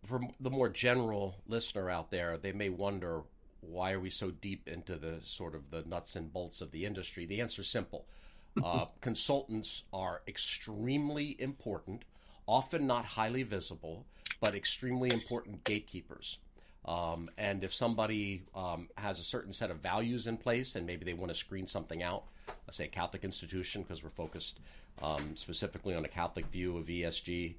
For the more general listener out there, they may wonder, why are we so deep into the sort of the nuts and bolts of the industry? The answer is simple. Consultants are extremely important, often not highly visible, but extremely important gatekeepers. And if somebody has a certain set of values in place and maybe they want to screen something out, let's say a Catholic institution, because we're focused specifically on a Catholic view of ESG,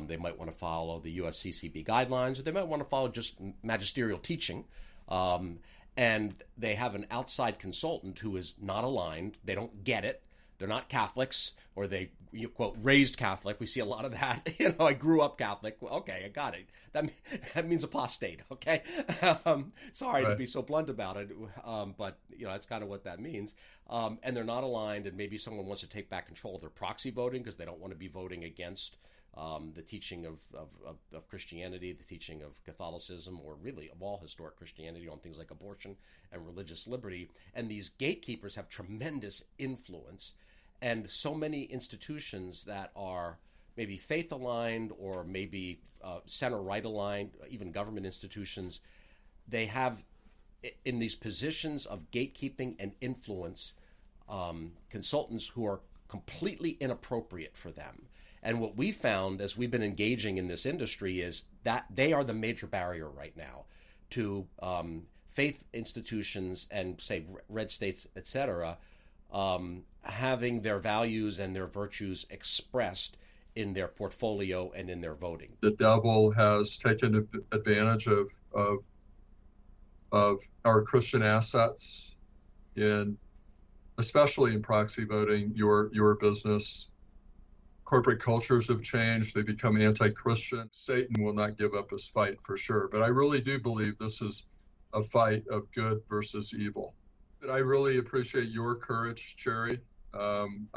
they might want to follow the USCCB guidelines, or they might want to follow just magisterial teaching. And they have an outside consultant who is not aligned. They don't get it. They're not Catholics, or they, you quote, raised Catholic. We see a lot of that. I grew up Catholic. Well, okay, I got it. That means apostate. Okay, sorry to be so blunt about it, but that's kind of what that means. And they're not aligned, and maybe someone wants to take back control of their proxy voting because they don't want to be voting against the teaching of Christianity, the teaching of Catholicism, or really of all historic Christianity on things like abortion and religious liberty. And these gatekeepers have tremendous influence. And so many institutions that are maybe faith aligned or maybe center right aligned, even government institutions, they have in these positions of gatekeeping and influence consultants who are completely inappropriate for them. And what we found as we've been engaging in this industry is that they are the major barrier right now to faith institutions and, say, red states, et cetera, having their values and their virtues expressed in their portfolio and in their voting. The devil has taken advantage of our Christian assets, especially in proxy voting. Your business, corporate cultures have changed. They become anti-Christian. Satan will not give up his fight for sure. But I really do believe this is a fight of good versus evil. And I really appreciate your courage, Cherry. I've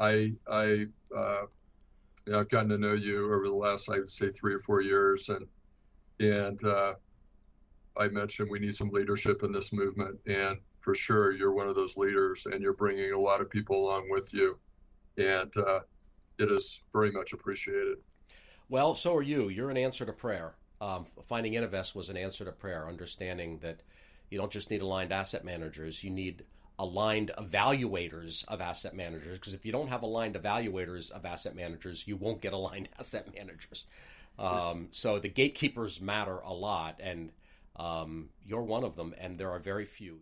gotten to know you over the last, I would say, 3 or 4 years, and I mentioned we need some leadership in this movement, and for sure you're one of those leaders, and you're bringing a lot of people along with you, and it is very much appreciated. Well, so are you. You're an answer to prayer. Finding Innovest was an answer to prayer, understanding that you don't just need aligned asset managers, you need aligned evaluators of asset managers, because if you don't have aligned evaluators of asset managers, you won't get aligned asset managers. So the gatekeepers matter a lot, and you're one of them, and there are very few.